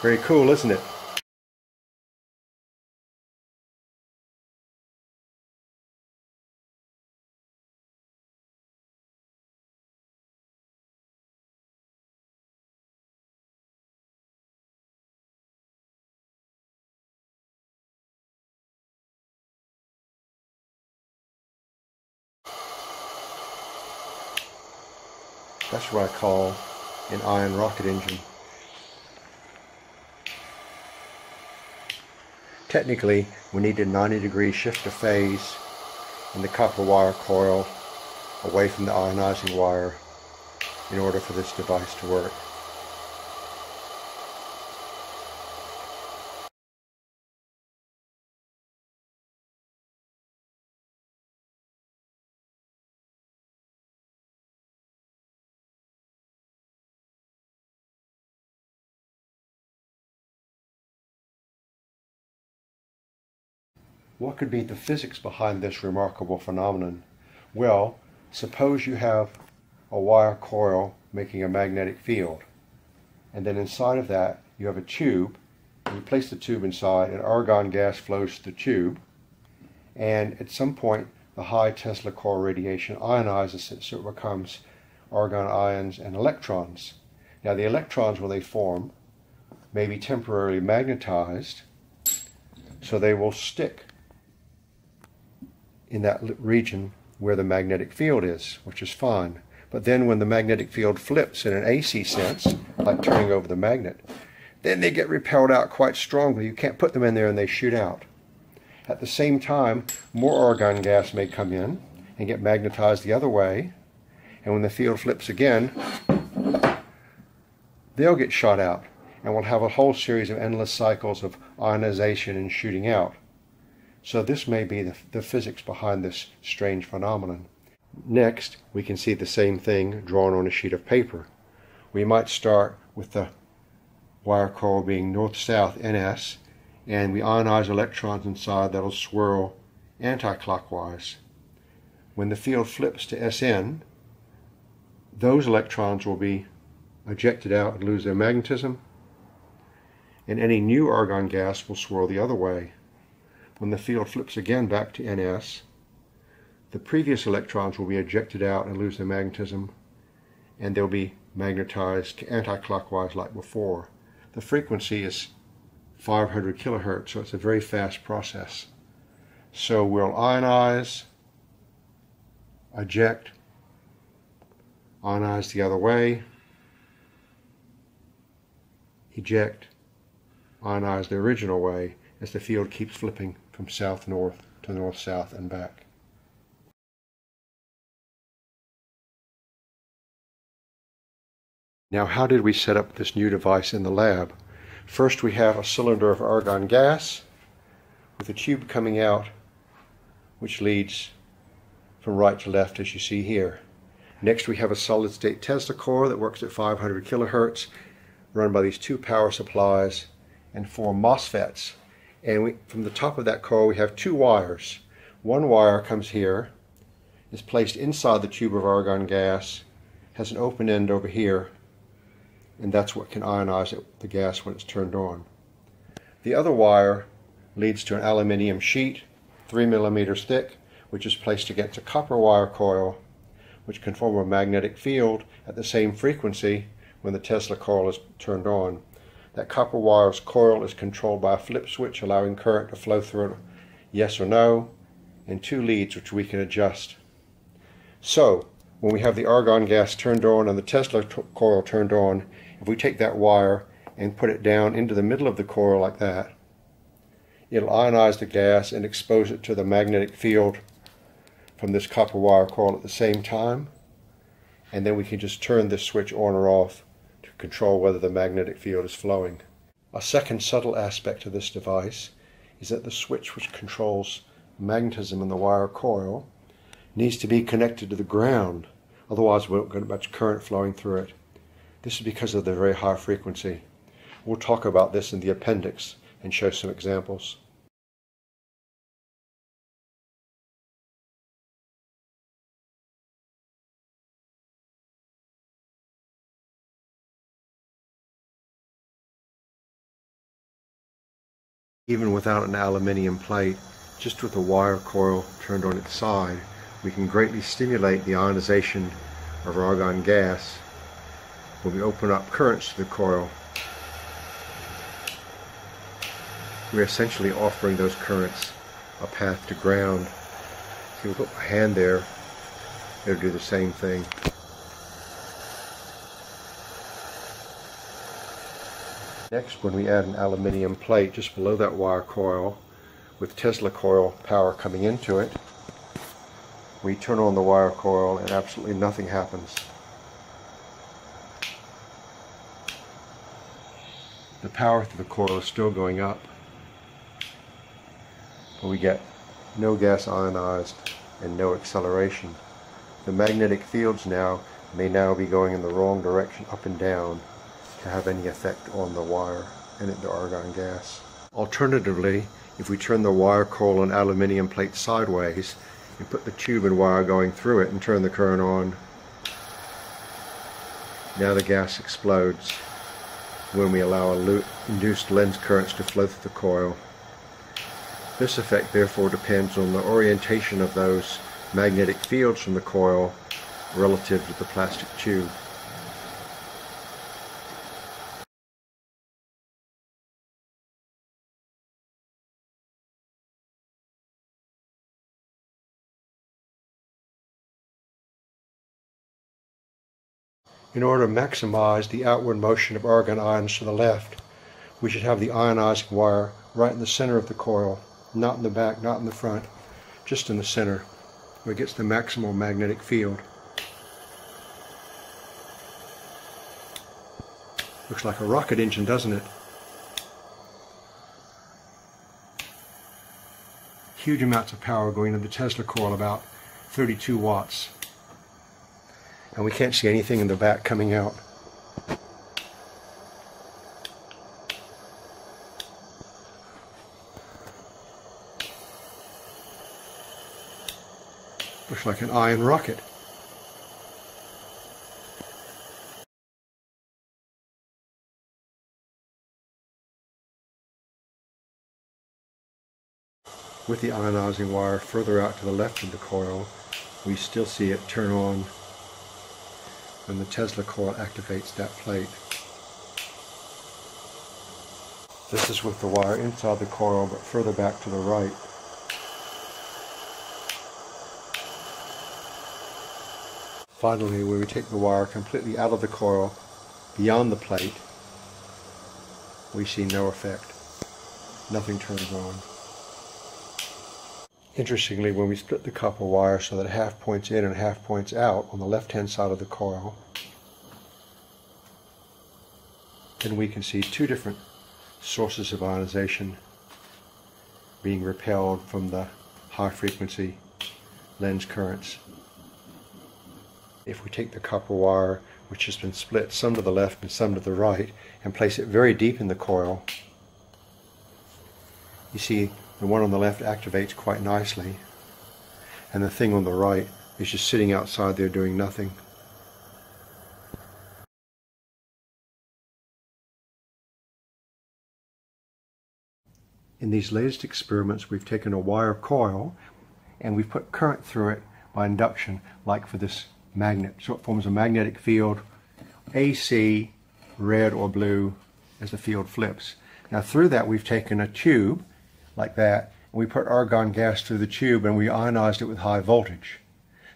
Very cool, isn't it? That's what I call an ion rocket engine. Technically, we need a 90-degree shift of phase in the copper wire coil away from the ionizing wire in order for this device to work. What could be the physics behind this remarkable phenomenon? Well, suppose you have a wire coil making a magnetic field, and then inside of that you have a tube, and you place the tube inside, and argon gas flows through the tube, and at some point the high Tesla-coil radiation ionizes it so it becomes argon ions and electrons. Now the electrons, when they form, may be temporarily magnetized, so they will stick in that region where the magnetic field is, which is fine. But then when the magnetic field flips in an AC sense, like turning over the magnet, then they get repelled out quite strongly. You can't put them in there and they shoot out. At the same time, more argon gas may come in and get magnetized the other way, and when the field flips again, they'll get shot out, and we'll have a whole series of endless cycles of ionization and shooting out. So this may be the physics behind this strange phenomenon. Next, we can see the same thing drawn on a sheet of paper. We might start with the wire coil being north-south NS, and we ionize electrons inside that'll swirl anti-clockwise. When the field flips to SN, those electrons will be ejected out and lose their magnetism, and any new argon gas will swirl the other way. When the field flips again back to NS, the previous electrons will be ejected out and lose their magnetism, and they'll be magnetized anti-clockwise like before. The frequency is 500 kilohertz, so it's a very fast process. So we'll ionize, eject, ionize the other way, eject, ionize the original way, as the field keeps flipping from south-north to north-south and back. Now, how did we set up this new device in the lab? First, we have a cylinder of argon gas with a tube coming out which leads from right to left, as you see here. Next, we have a solid-state Tesla-coil that works at 500 kilohertz, run by these two power supplies and 4 MOSFETs. And from the top of that coil we have 2 wires. One wire comes here, is placed inside the tube of argon gas, has an open end over here, and that's what can ionize the gas when it's turned on. The other wire leads to an aluminium sheet, 3 millimeters thick, which is placed against a copper wire coil, which can form a magnetic field at the same frequency when the Tesla coil is turned on. That copper wire's coil is controlled by a flip switch allowing current to flow through it, yes or no, and 2 leads which we can adjust. So, when we have the argon gas turned on and the Tesla coil turned on, if we take that wire and put it down into the middle of the coil like that, it'll ionize the gas and expose it to the magnetic field from this copper wire coil at the same time, and then we can just turn this switch on or off to control whether the magnetic field is flowing. A second subtle aspect of this device is that the switch which controls magnetism in the wire coil needs to be connected to the ground, otherwise we won't get much current flowing through it. This is because of the very high frequency. We'll talk about this in the appendix and show some examples. Even without an aluminium plate, just with a wire coil turned on its side, we can greatly stimulate the ionization of argon gas when we open up currents to the coil. We're essentially offering those currents a path to ground. If you put my hand there, it'll do the same thing. Next, when we add an aluminium plate just below that wire coil with Tesla-coil power coming into it, we turn on the wire coil and absolutely nothing happens. The power through the coil is still going up, but we get no gas ionized and no acceleration. The magnetic fields now may now be going in the wrong direction, up and down, to have any effect on the wire and the argon gas. Alternatively, if we turn the wire coil and aluminium plate sideways and put the tube and wire going through it and turn the current on, now the gas explodes when we allow induced-Lenz currents to flow through the coil. This effect therefore depends on the orientation of those magnetic fields from the coil relative to the plastic tube. In order to maximize the outward motion of argon ions to the left, we should have the ionizing wire right in the center of the coil, not in the back, not in the front, just in the center, where it gets the maximal magnetic field. Looks like a rocket engine, doesn't it? Huge amounts of power going into the Tesla-coil, about 32 watts. And we can't see anything in the back coming out. Looks like an ion rocket. With the ionizing wire further out to the left of the coil, we still see it turn on when the Tesla-coil activates that plate. This is with the wire inside the coil, but further back to the right. Finally, when we take the wire completely out of the coil, beyond the plate, we see no effect. Nothing turns on. Interestingly, when we split the copper wire so that half points in and half points out on the left-hand side of the coil, then we can see two different sources of ionization being repelled from the high-frequency Lenz currents. If we take the copper wire, which has been split, some to the left and some to the right, and place it very deep in the coil, you see the one on the left activates quite nicely, and the thing on the right is just sitting outside there doing nothing. In these latest experiments, we've taken a wire coil and we've put current through it by induction, like for this magnet. So it forms a magnetic field, AC, red or blue, as the field flips. Now through that we've taken a tube like that, and we put argon gas through the tube and we ionized it with high voltage.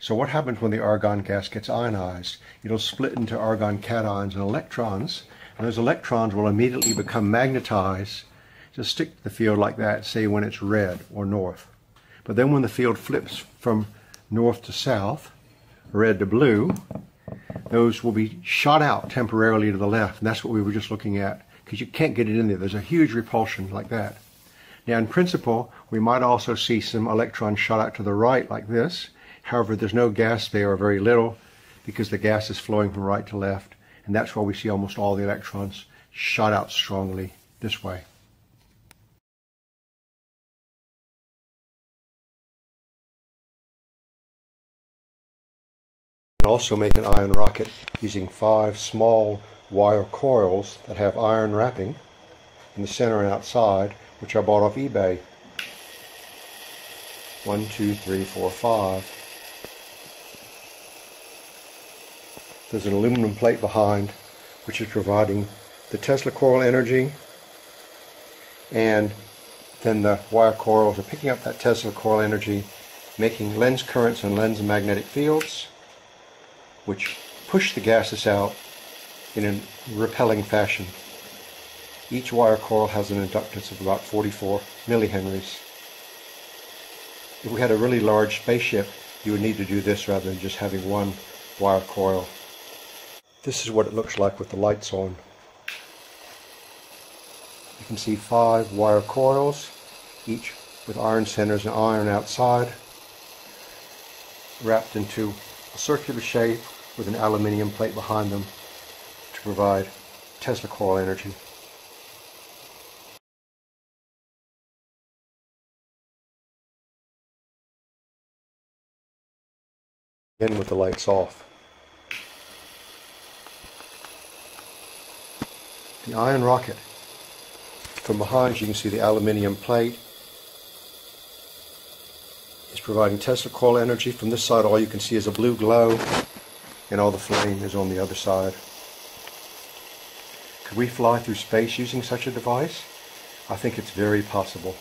So what happens when the argon gas gets ionized? It'll split into argon cations and electrons, and those electrons will immediately become magnetized to stick to the field like that, say when it's red or north. But then when the field flips from north to south, red to blue, those will be shot out temporarily to the left, and that's what we were just looking at, because you can't get it in there. There's a huge repulsion like that. Now in principle, we might also see some electrons shot out to the right like this. However, there's no gas there, or very little, because the gas is flowing from right to left, and that's why we see almost all the electrons shot out strongly this way. We can also make an ion rocket using 5 small wire coils that have iron wrapping in the center and outside, which I bought off eBay. 1, 2, 3, 4, 5. There's an aluminum plate behind, which is providing the Tesla-coil energy, and then the wire coils are picking up that Tesla-coil energy, making Lenz currents and Lenz magnetic fields, which push the gases out in a repelling fashion. Each wire coil has an inductance of about 44 milliHenries. If we had a really large spaceship, you would need to do this rather than just having one wire coil. This is what it looks like with the lights on. You can see 5 wire coils, each with iron centers and iron outside, wrapped into a circular shape with an aluminium plate behind them to provide Tesla-coil energy. Again with the lights off. The ion rocket. From behind you can see the aluminium plate is providing Tesla-coil energy. From this side all you can see is a blue glow, and all the flame is on the other side. Could we fly through space using such a device? I think it's very possible.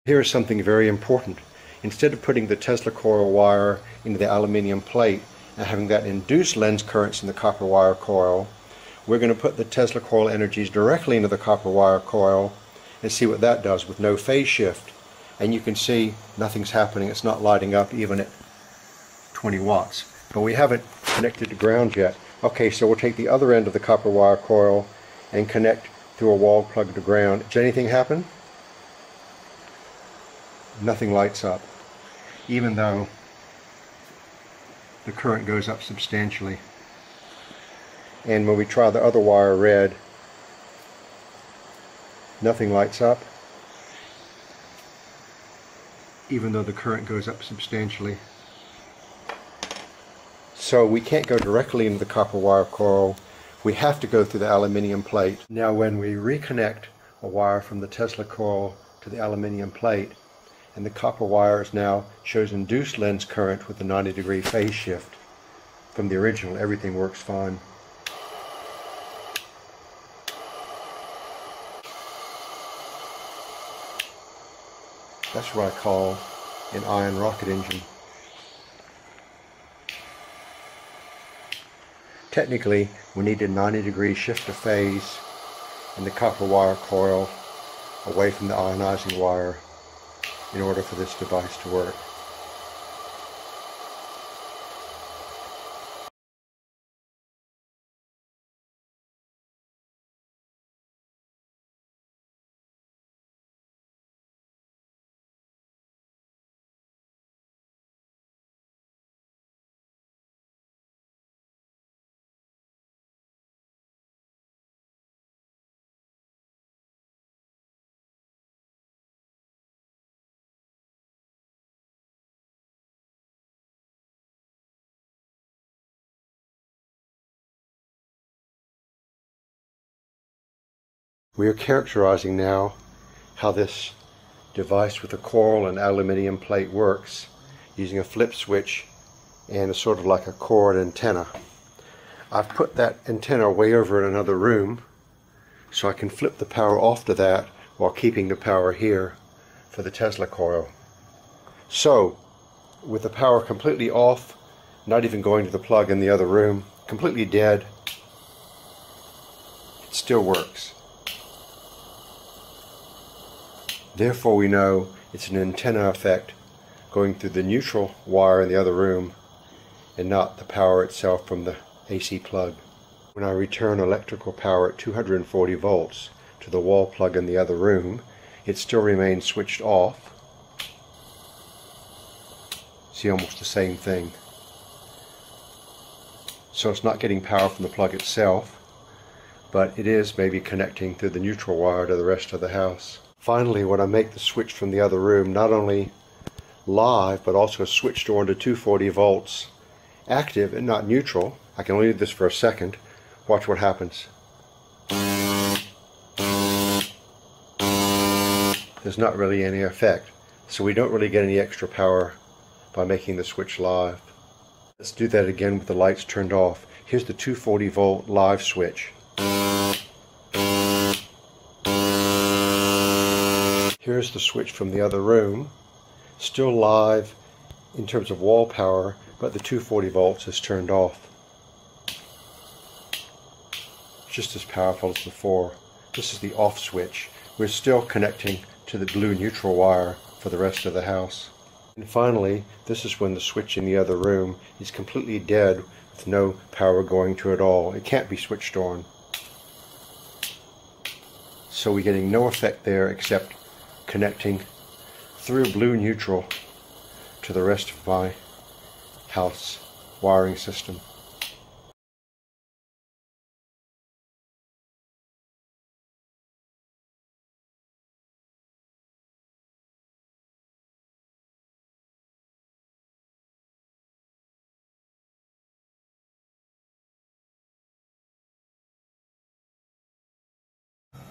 Here is something very important. Instead of putting the Tesla-coil wire into the aluminium plate and having that induce Lenz currents in the copper wire coil, we're going to put the Tesla-coil energies directly into the copper wire coil and see what that does with no phase shift. And you can see nothing's happening. It's not lighting up even at 20 watts. But we haven't connected to ground yet. Okay, so we'll take the other end of the copper wire coil and connect through a wall plug to ground. Does anything happen? Nothing lights up, even though the current goes up substantially. And when we try the other wire red, nothing lights up, even though the current goes up substantially. So we can't go directly into the copper wire coil. We have to go through the aluminium plate. Now when we reconnect a wire from the Tesla coil to the aluminium plate, and the copper wires now shows induced Lenz current with a 90-degree phase shift from the original. Everything works fine. That's what I call an ion rocket engine. Technically, we need a 90-degree shift of phase in the copper wire coil away from the ionizing wire in order for this device to work. We are characterizing now how this device with a coil and aluminium plate works using a flip switch and a sort of like a cord antenna. I've put that antenna way over in another room so I can flip the power off to that while keeping the power here for the Tesla-coil. So, with the power completely off, not even going to the plug in the other room, completely dead, it still works. Therefore we know it's an antenna effect going through the neutral wire in the other room and not the power itself from the AC plug. When I return electrical power at 240 volts to the wall plug in the other room, it still remains switched off. See, almost the same thing. So it's not getting power from the plug itself, but it is maybe connecting through the neutral wire to the rest of the house. Finally, when I make the switch from the other room not only live but also switched on to 240 volts active and not neutral, I can only do this for a second. Watch what happens. There's not really any effect, so we don't really get any extra power by making the switch live. Let's do that again with the lights turned off. Here's the 240 volt live switch. Here's the switch from the other room, still live in terms of wall power, but the 240 volts is turned off. Just as powerful as before. This is the off switch. We're still connecting to the blue neutral wire for the rest of the house. And finally, this is when the switch in the other room is completely dead with no power going to it at all. It can't be switched on. So we're getting no effect there except connecting through blue neutral to the rest of my house wiring system.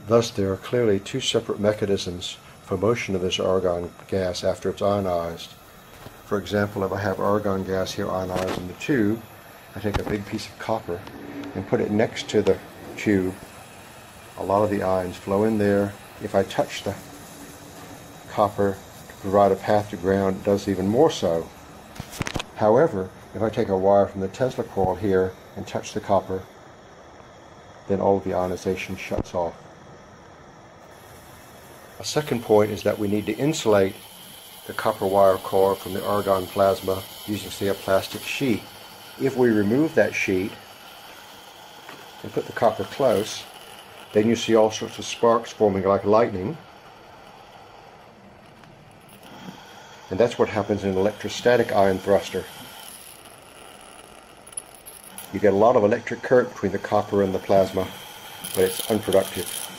Thus there are clearly two separate mechanisms for motion of this argon gas after it's ionized. For example, if I have argon gas here ionized in the tube, I take a big piece of copper and put it next to the tube. A lot of the ions flow in there. If I touch the copper to provide a path to ground, it does even more so. However, if I take a wire from the Tesla-coil here and touch the copper, then all of the ionization shuts off. A second point is that we need to insulate the copper wire core from the argon plasma using, say, a plastic sheet. If we remove that sheet and put the copper close, then you see all sorts of sparks forming like lightning. And that's what happens in an electrostatic ion thruster. You get a lot of electric current between the copper and the plasma, but it's unproductive.